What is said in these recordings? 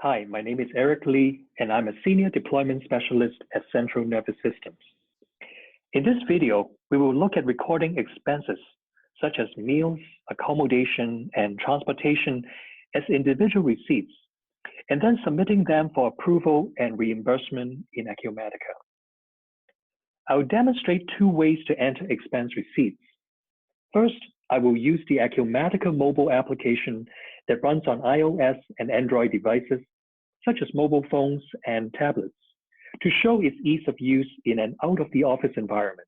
Hi, my name is Eric Lee, and I'm a Senior Deployment Specialist at Central Nervous Systems. In this video, we will look at recording expenses such as meals, accommodation, and transportation as individual receipts, and then submitting them for approval and reimbursement in Acumatica. I will demonstrate two ways to enter expense receipts. First, I will use the Acumatica mobile application that runs on iOS and Android devices, such as mobile phones and tablets, to show its ease of use in an out-of-the-office environment.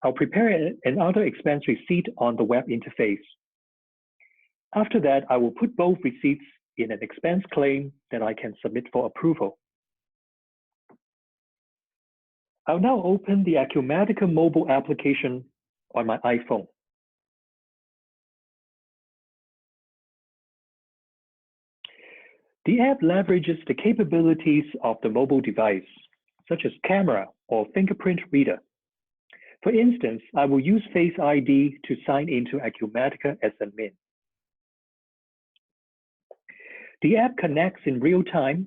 I'll prepare another expense receipt on the web interface. After that, I will put both receipts in an expense claim that I can submit for approval. I'll now open the Acumatica mobile application on my iPhone. The app leverages the capabilities of the mobile device, such as camera or fingerprint reader. For instance, I will use Face ID to sign into Acumatica as admin. The app connects in real time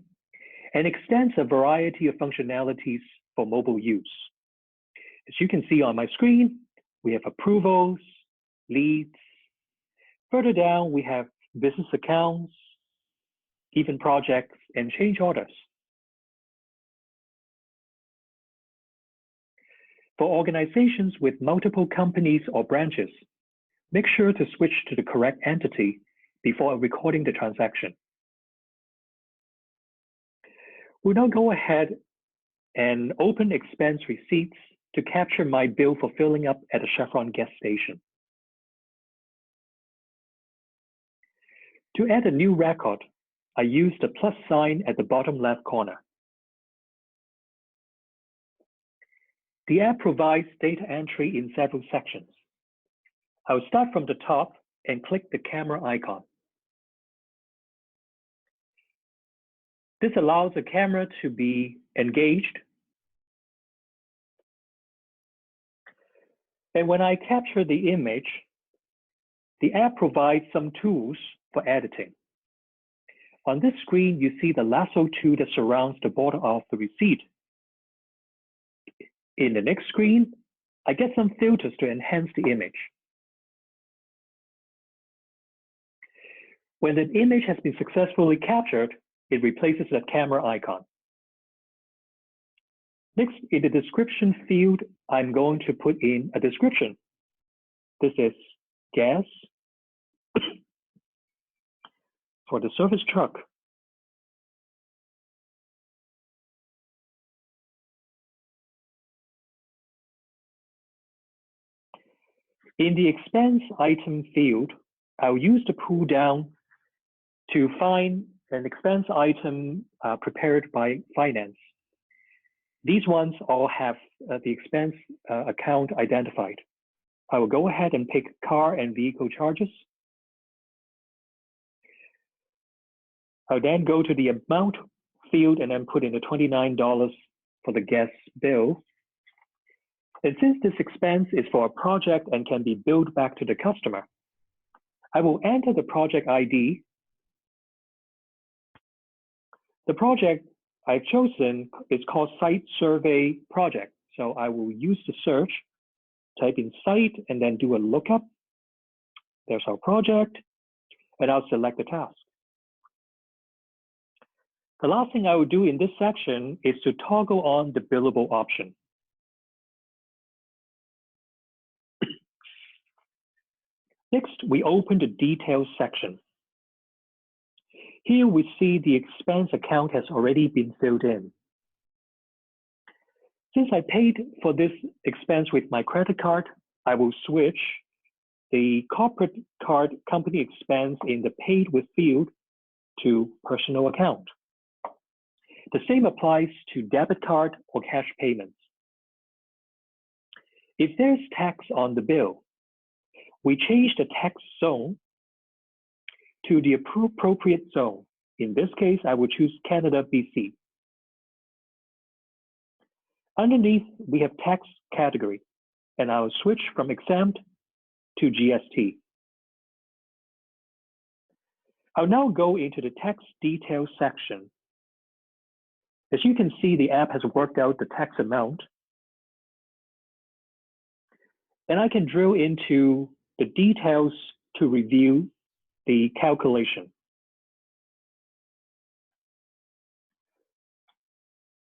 and extends a variety of functionalities for mobile use. As you can see on my screen, we have approvals, leads. Further down, we have business accounts, even projects, and change orders. For organizations with multiple companies or branches, make sure to switch to the correct entity before recording the transaction. We'll now go ahead and open expense receipts to capture my bill for filling up at a Chevron gas station. To add a new record, I use the plus sign at the bottom left corner. The app provides data entry in several sections. I'll start from the top and click the camera icon. This allows the camera to be engaged. And when I capture the image, the app provides some tools for editing. On this screen, you see the lasso tool that surrounds the border of the receipt. In the next screen, I get some filters to enhance the image. When the image has been successfully captured, it replaces the camera icon. Next, in the description field, I'm going to put in a description. This is gas for the service truck. In the expense item field, I'll use the pull down to find an expense item prepared by finance. These ones all have the expense account identified. I will go ahead and pick car and vehicle charges. I'll then go to the amount field and then put in the $29 for the gas bill. And since this expense is for a project and can be billed back to the customer, I will enter the project ID. The project I've chosen is called Site Survey Project. So I will use the search, type in site, and then do a lookup. There's our project, and I'll select the task. The last thing I will do in this section is to toggle on the billable option. Next, we open the details section. Here we see the expense account has already been filled in. Since I paid for this expense with my credit card, I will switch the corporate card company expense in the paid with field to personal account. The same applies to debit card or cash payments. If there's tax on the bill, we change the tax zone to the appropriate zone. In this case, I will choose Canada, BC. Underneath, we have tax category, and I'll switch from exempt to GST. I'll now go into the text details section. As you can see, the app has worked out the tax amount. And I can drill into the details to review the calculation.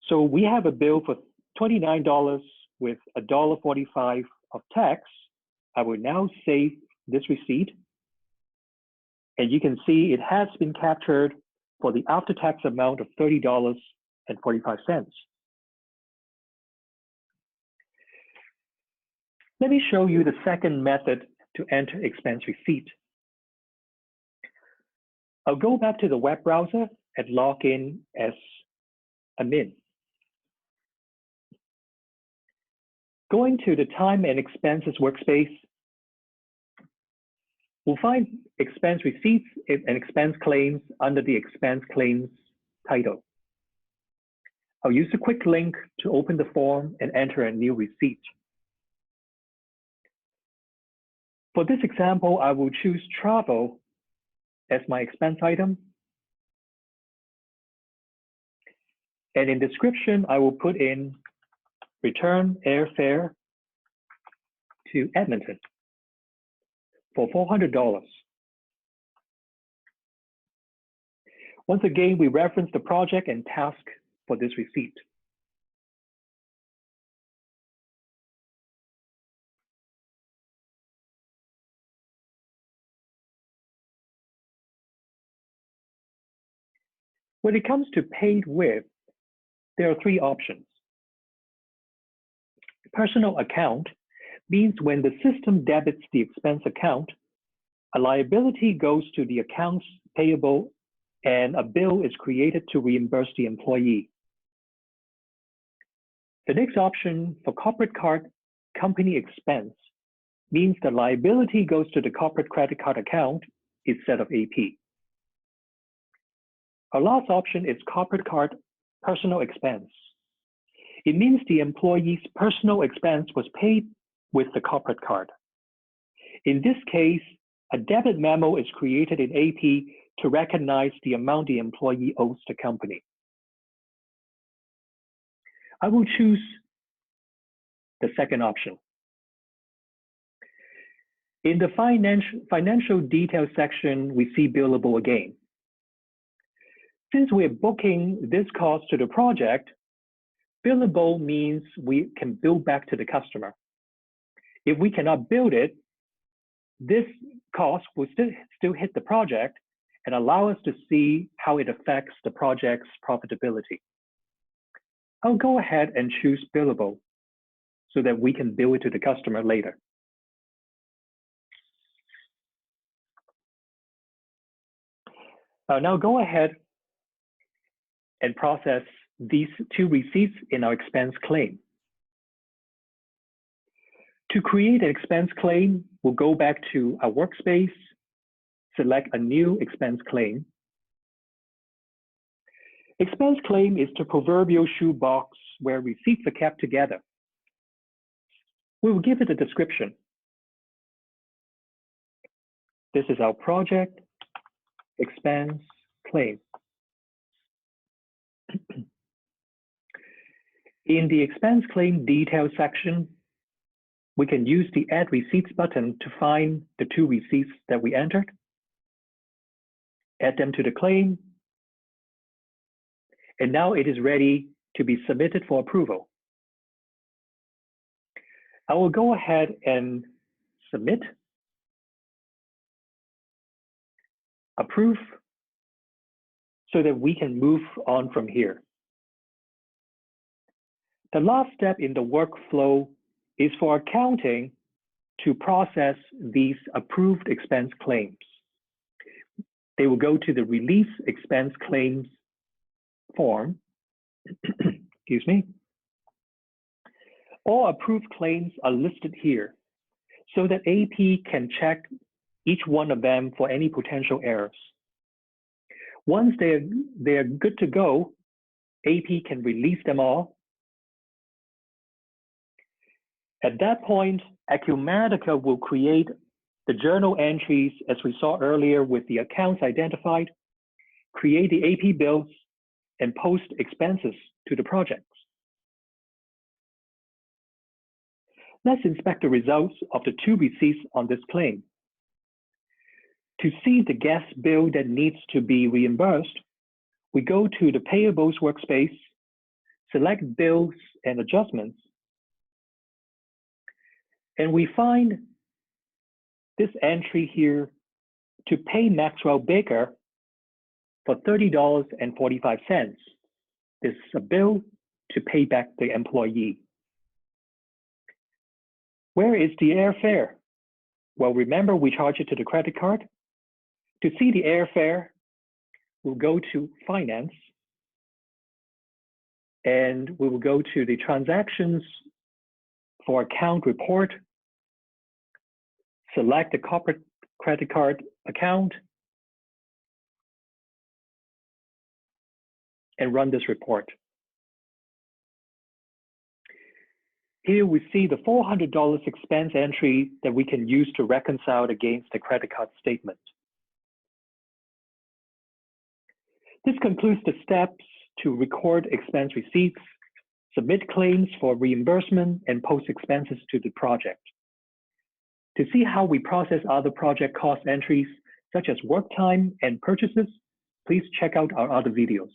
So we have a bill for $29 with $1.45 of tax. I will now save this receipt. And you can see it has been captured for the after-tax amount of $30.45. Let me show you the second method to enter expense receipt. I'll go back to the web browser and log in as admin. Going to the time and expenses workspace, we'll find expense receipts and expense claims under the expense claims title. I'll use a quick link to open the form and enter a new receipt. For this example, I will choose travel as my expense item. And in description, I will put in return airfare to Edmonton for $400. Once again, we reference the project and task for this receipt. When it comes to paid with, there are three options. Personal account means when the system debits the expense account, a liability goes to the accounts payable and a bill is created to reimburse the employee. The next option for corporate card company expense means the liability goes to the corporate credit card account instead of AP. Our last option is corporate card personal expense. It means the employee's personal expense was paid with the corporate card. In this case, a debit memo is created in AP to recognize the amount the employee owes the company. I will choose the second option. In the financial details section, we see billable again. Since we're booking this cost to the project, billable means we can bill back to the customer. If we cannot bill it, this cost will still hit the project and allow us to see how it affects the project's profitability. I'll go ahead and choose billable so that we can bill it to the customer later. I'll now go ahead and process these two receipts in our expense claim. To create an expense claim, we'll go back to our workspace, select a new expense claim. Expense claim is the proverbial shoebox where receipts are kept together. We will give it a description. This is our project expense claim. In the expense claim details section, we can use the Add Receipts button to find the two receipts that we entered, add them to the claim, and now it is ready to be submitted for approval. I will go ahead and submit, approve, so that we can move on from here. The last step in the workflow is for accounting to process these approved expense claims. They will go to the release expense claims form. Excuse me. All approved claims are listed here so that AP can check each one of them for any potential errors. Once they're good to go, AP can release them all. At that point, Acumatica will create the journal entries, as we saw earlier with the accounts identified, create the AP bills, and post expenses to the projects. Let's inspect the results of the 2 receipts on this claim. To see the guest bill that needs to be reimbursed, we go to the Payables workspace, select Bills and Adjustments, and we find this entry here to pay Maxwell Baker for $30.45. This is a bill to pay back the employee. Where is the airfare? Well, remember we charge it to the credit card. To see the airfare, we'll go to Finance, and we will go to the Transactions for Account Report, select the corporate credit card account, and run this report. Here we see the $400 expense entry that we can use to reconcile against the credit card statement. This concludes the steps to record expense receipts, submit claims for reimbursement, and post expenses to the project. To see how we process other project cost entries, such as work time and purchases, please check out our other videos.